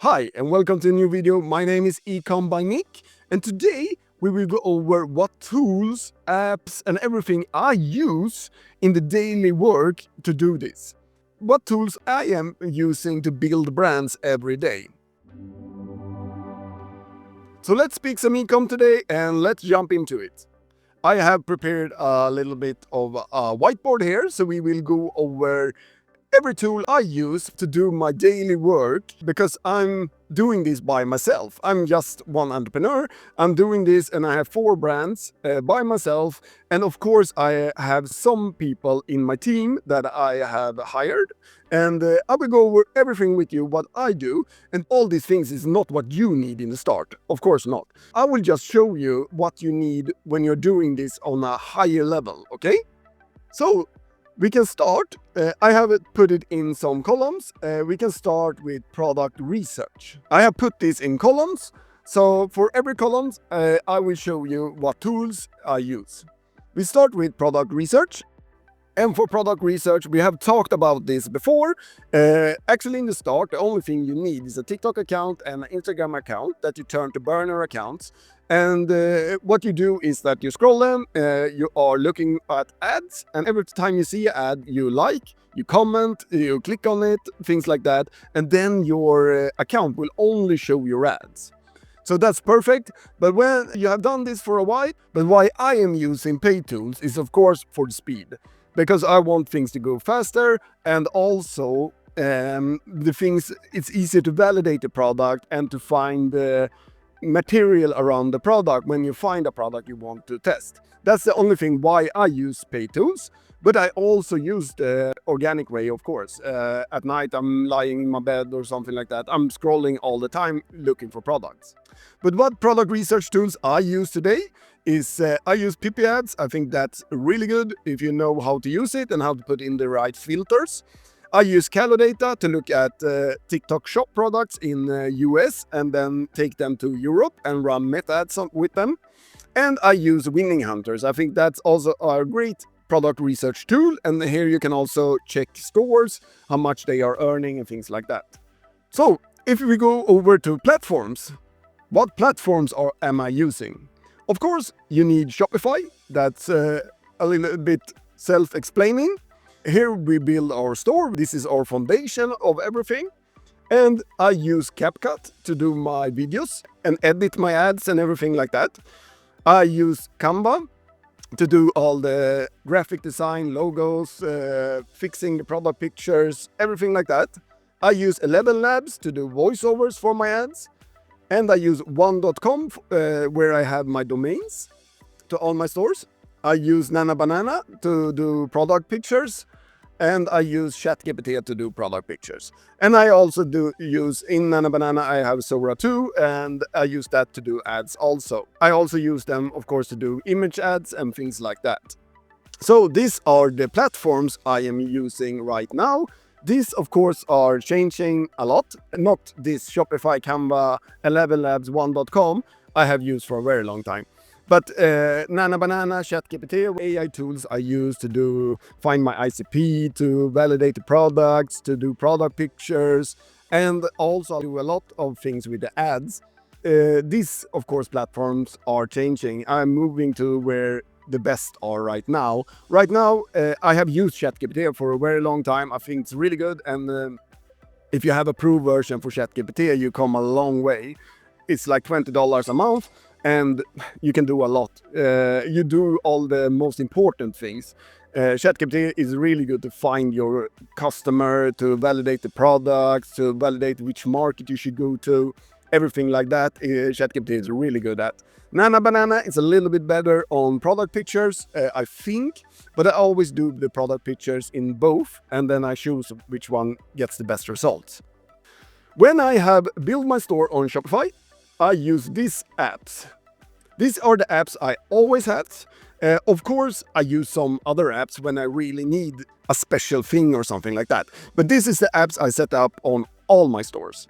Hi and welcome to a new video. My name is ecombyNik and today we will go over what tools, apps and everything I use in the daily work to do this. What tools I am using to build brands every day. So let's speak some ecom today and let's jump into it. I have prepared a little bit of a whiteboard here, so we will go over every tool I use to do my daily work because I'm doing this by myself. I'm just one entrepreneur. I'm doing this and I have 4 brands by myself. And of course, I have some people in my team that I have hired. And I will go over everything with you, what I do. And all these things is not what you need in the start. Of course not. I will just show you what you need when you're doing this on a higher level, okay? So we can start. I have put it in some columns. We can start with product research. I have put this in columns. So for every column, I will show you what tools I use. We start with product research. And for product research, we have talked about this before. Actually, in the start, the only thing you need is a TikTok account and an Instagram account that you turn to burner accounts. And what you do is that you scroll them, you are looking at ads, and every time you see an ad, you like, you comment, you click on it, things like that. And then your account will only show your ads. So that's perfect. But when you have done this for a while, but why I am using paid tools is of course for the speed. Because I want things to go faster and also the things, it's easier to validate the product and to find the material around the product when you find a product you want to test. That's the only thing why I use paid tools. But I also use the organic way, of course. At night, I'm lying in my bed or something like that. I'm scrolling all the time looking for products. But what product research tools I use today is I use Pippi ads. I think that's really good if you know how to use it and how to put in the right filters. I use Calodata to look at TikTok shop products in US and then take them to Europe and run meta ads with them. And I use Winning Hunters. I think that's also a great product research tool. And here you can also check stores, how much they are earning and things like that. So if we go over to platforms, what platforms am I using? Of course, you need Shopify. That's a little bit self-explaining. Here we build our store. This is our foundation of everything. And I use CapCut to do my videos and edit my ads and everything like that. I use Canva to do all the graphic design, logos, fixing the product pictures, everything like that. I use 11 Labs to do voiceovers for my ads. And I use one.com where I have my domains to all my stores. I use Nana Banana to do product pictures. And I use ChatGPT to do product pictures. And I also use in Nana Banana, I have Sora 2, and I use that to do ads also. I also use them, of course, to do image ads and things like that. So these are the platforms I am using right now. These, of course, are changing a lot. Not this Shopify, Canva, 11 Labs, one.com I have used for a very long time. But Nana Banana, ChatGPT, AI tools I use to find my ICP, to validate the products, to do product pictures, and also do a lot of things with the ads. These, of course, platforms are changing. I'm moving to where the best are right now. Right now, I have used ChatGPT for a very long time. I think it's really good. And if you have a pro version for ChatGPT, you come a long way. It's like $20 a month. And you can do a lot. You do all the most important things. ChatGPT is really good to find your customer, to validate the products, to validate which market you should go to, everything like that. ChatGPT is really good at. Nana Banana is a little bit better on product pictures, I think, but I always do the product pictures in both, and then I choose which one gets the best results. When I have built my store on Shopify, I use these apps. These are the apps I always had. Of course, I use some other apps when I really need a special thing or something like that. But this is the apps I set up on all my stores.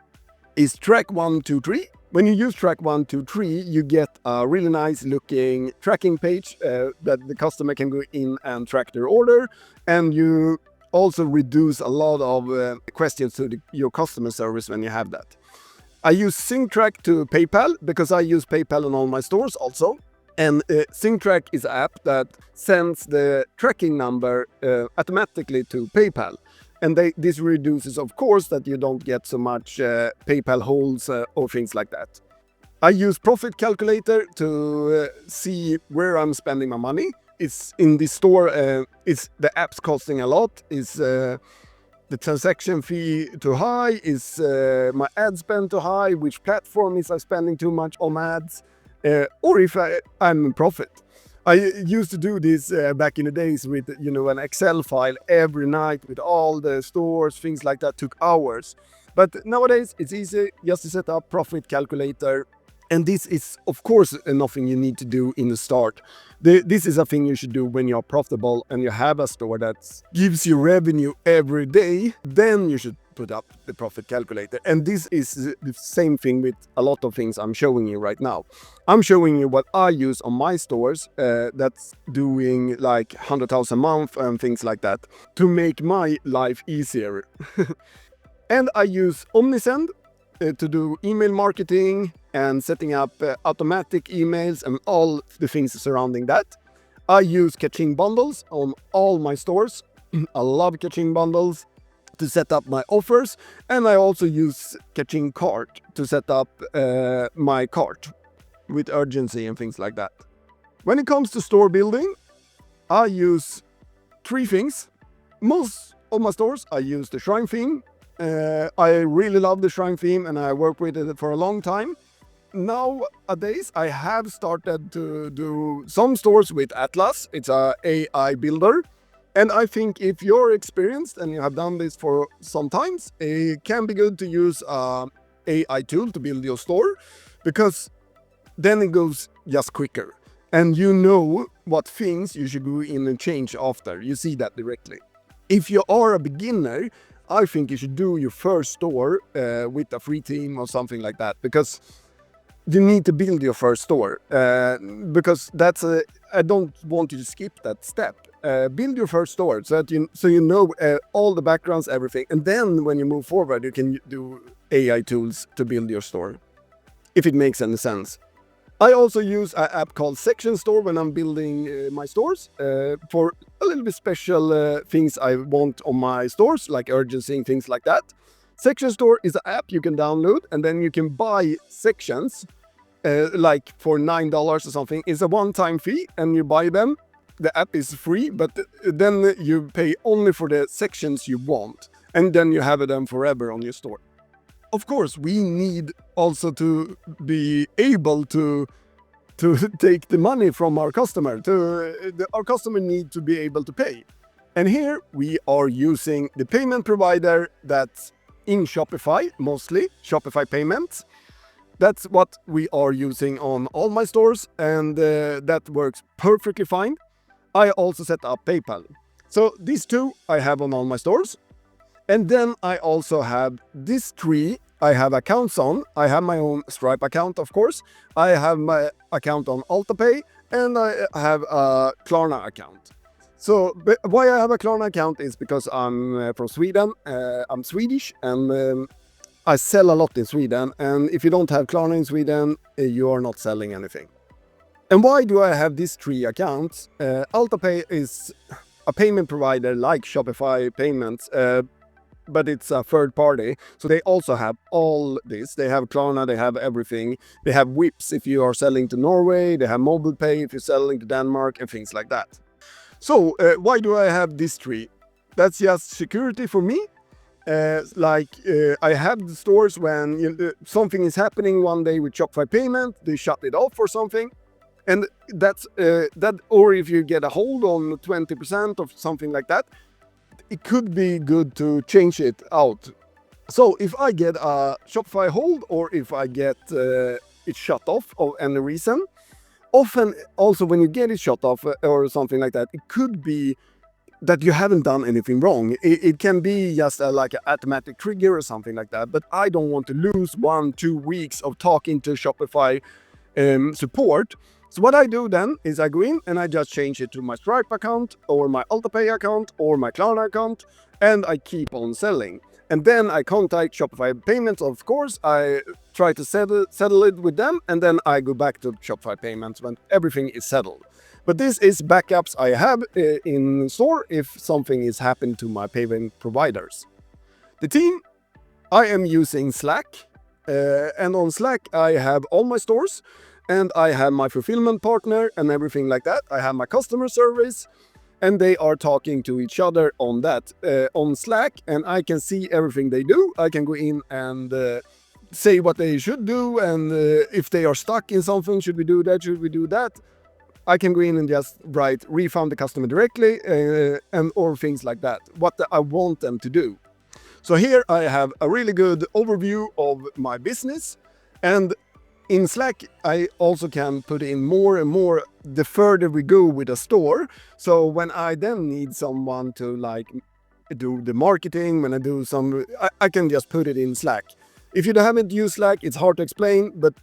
It's Track 123. When you use Track 123, you get a really nice looking tracking page that the customer can go in and track their order. And you also reduce a lot of questions to your customer service when you have that. I use SyncTrack to PayPal because I use PayPal on all my stores also. And SyncTrack is an app that sends the tracking number automatically to PayPal. And this reduces, of course, that you don't get so much PayPal holds or things like that. I use Profit Calculator to see where I'm spending my money. It's in the store, it's the app's costing a lot. Is the transaction fee too high? Is my ad spend too high? Which platform is I spending too much on ads? Or if I'm in profit. I used to do this back in the days with an Excel file every night with all the stores, things like that took hours. But nowadays it's easy just to set up Profit Calculator. And this is, of course, nothing you need to do in the start. This is a thing you should do when you're profitable and you have a store that gives you revenue every day. Then you should put up the Profit Calculator. And this is the same thing with a lot of things I'm showing you right now. I'm showing you what I use on my stores that's doing like 100,000 a month and things like that to make my life easier. And I use Omnisend to do email marketing and setting up automatic emails and all the things surrounding that. I use Kaching bundles on all my stores. I love Kaching bundles to set up my offers, and I also use Kaching cart to set up my cart with urgency and things like that. When it comes to store building, I use 3 things. Most of my stores, I use the Shrine theme. I really love the Shrine theme and I work with it for a long time. Nowadays, I have started to do some stores with Atlas. It's a AI builder. And I think if you're experienced and you have done this for some times, it can be good to use an AI tool to build your store because then it goes just quicker. And you know what things you should go in and change after. You see that directly. If you are a beginner, I think you should do your first store with a free theme or something like that because you need to build your first store because I don't want you to skip that step. Build your first store so you know all the backgrounds, everything, and then when you move forward, you can do AI tools to build your store, if it makes any sense. I also use an app called Section Store when I'm building my stores for a little bit special things I want on my stores, like urgency and things like that. Section Store is an app you can download and then you can buy sections like for $9 or something. It's a one-time fee and you buy them. The app is free, but then you pay only for the sections you want and then you have them forever on your store. Of course, we need also to be able to take the money from our customer. Our customer need to be able to pay. And here we are using the payment provider that's in Shopify, mostly Shopify payments. That's what we are using on all my stores, and that works perfectly fine. I also set up PayPal. So these 2 I have on all my stores. And then I also have this 3 I have accounts on. I have my own Stripe account, of course. I have my account on AltaPay and I have a Klarna account. So why I have a Klarna account is because I'm from Sweden. I'm Swedish and I sell a lot in Sweden. And if you don't have Klarna in Sweden, you are not selling anything. And why do I have these 3 accounts? AltaPay is a payment provider like Shopify payments, but it's a third party. So they also have all this. They have Klarna, they have everything. They have Whips if you are selling to Norway. They have Mobile Pay if you're selling to Denmark and things like that. So why do I have these 3? That's just security for me. I have the stores when something is happening one day with Shopify payment, they shut it off or something. And that's or if you get a hold on 20% or something like that, it could be good to change it out. So if I get a Shopify hold or if I get it shut off of any reason, often also when you get it shut off or something like that, it could be that you haven't done anything wrong. It can be just like an automatic trigger or something like that. But I don't want to lose 1-2 weeks of talking to Shopify support. So what I do then is I go in and I just change it to my Stripe account or my AltaPay account or my Klarna account and I keep on selling. And then I contact Shopify payments, of course. I try to settle it with them, and then I go back to Shopify payments when everything is settled. But this is backups I have in store if something is happening to my payment providers. The team, I am using Slack, and on Slack I have all my stores, and I have my fulfillment partner and everything like that. I have my customer service, and they are talking to each other on that on Slack, and I can see everything they do. I can go in and say what they should do, and if they are stuck in something, should we do that, should we do that? I can go in and just write refund the customer directly and or things like that, what I want them to do. So here I have a really good overview of my business, and in Slack I also can put in more and more the further we go with a store. So when I then need someone to like do the marketing, when I do some, I can just put it in Slack. If you haven't used Slack, it's hard to explain, but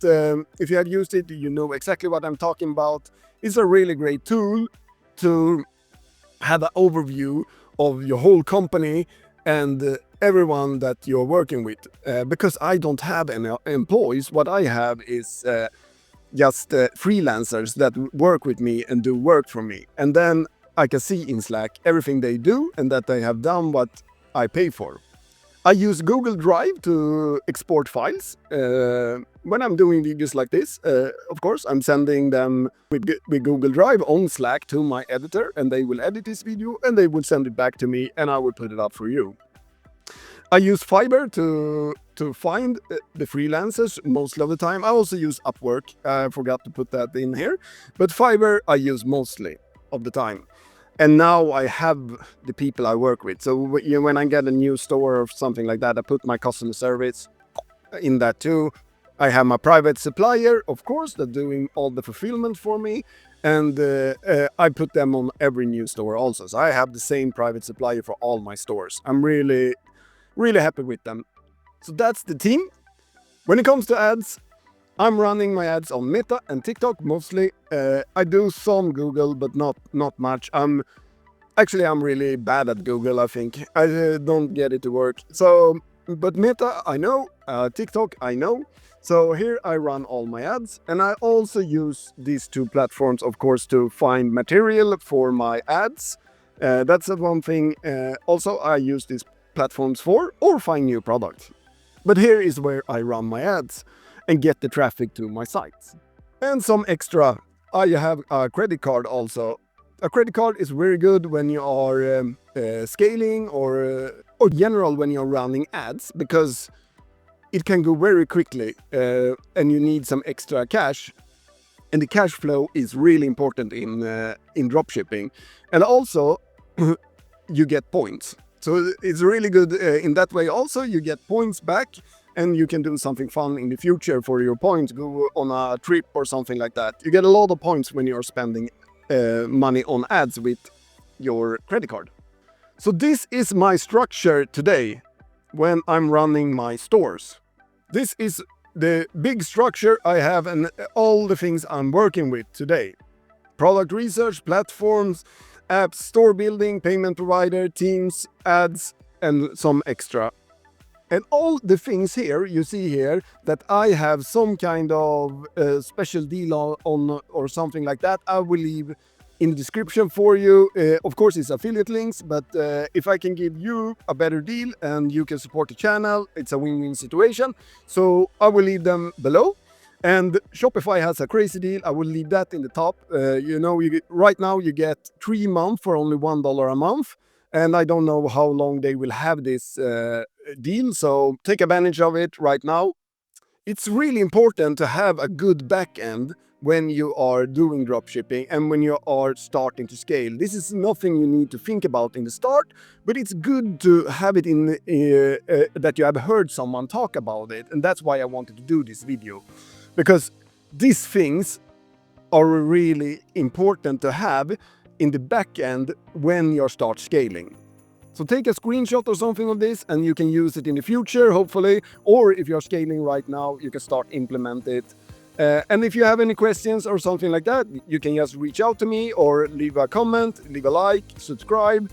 if you have used it, you know exactly what I'm talking about. It's a really great tool to have an overview of your whole company and everyone that you're working with. Because I don't have any employees, what I have is just freelancers that work with me and do work for me. And then I can see in Slack everything they do and that they have done what I pay for. I use Google Drive to export files. When I'm doing videos like this, of course, I'm sending them with Google Drive on Slack to my editor, and they will edit this video and they will send it back to me, and I will put it up for you. I use Fiverr to find the freelancers most of the time. I also use Upwork. I forgot to put that in here, but Fiverr I use mostly of the time. And now I have the people I work with. So when I get a new store or something like that, I put my customer service in that too. I have my private supplier, of course, that's doing all the fulfillment for me. And I put them on every new store also. So I have the same private supplier for all my stores. I'm really, really happy with them. So that's the team. When it comes to ads, I'm running my ads on Meta and TikTok mostly. I do some Google, but not much. I'm really bad at Google, I think. I don't get it to work. So, but Meta, I know. TikTok, I know. So here I run all my ads. And I also use these two platforms, of course, to find material for my ads. That's one thing. Also, I use these platforms for or find new products. But here is where I run my ads and get the traffic to my sites. And some extra, I have a credit card also. A credit card is very good when you are scaling or general when you're running ads, because it can go very quickly and you need some extra cash. And the cash flow is really important in dropshipping. And also you get points. So it's really good in that way. Also, you get points back, and you can do something fun in the future for your points, go on a trip or something like that. You get a lot of points when you're spending money on ads with your credit card. So this is my structure today when I'm running my stores. This is the big structure I have and all the things I'm working with today. Product research, platforms, apps, store building, payment provider, teams, ads, and some extra. And all the things here, you see here, that I have some kind of special deal on or something like that, I will leave in the description for you. Of course, it's affiliate links, but if I can give you a better deal and you can support the channel, it's a win-win situation. So I will leave them below. And Shopify has a crazy deal. I will leave that in the top. Right now you get 3 months for only $1 a month. And I don't know how long they will have this deal, so take advantage of it right now. It's really important to have a good back end when you are doing dropshipping and when you are starting to scale. This is nothing you need to think about in the start, but it's good to have it in that you have heard someone talk about it. And that's why I wanted to do this video, because these things are really important to have in the back end when you start scaling. So take a screenshot or something of this and you can use it in the future, hopefully, or if you're scaling right now, you can start implement it. And if you have any questions or something like that, you can just reach out to me or leave a comment, leave a like, subscribe.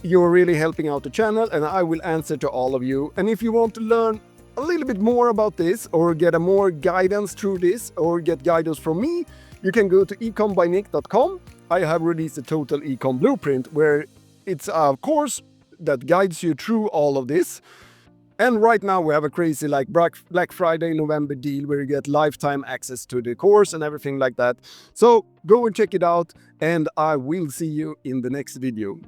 You're really helping out the channel and I will answer to all of you. And if you want to learn a little bit more about this or get a more guidance through this or get guidance from me, you can go to ecombyNik.com. I have released a Total Ecom Blueprint where it's a course that guides you through all of this. And right now we have a crazy like Black Friday November deal where you get lifetime access to the course and everything like that. So go and check it out, and I will see you in the next video.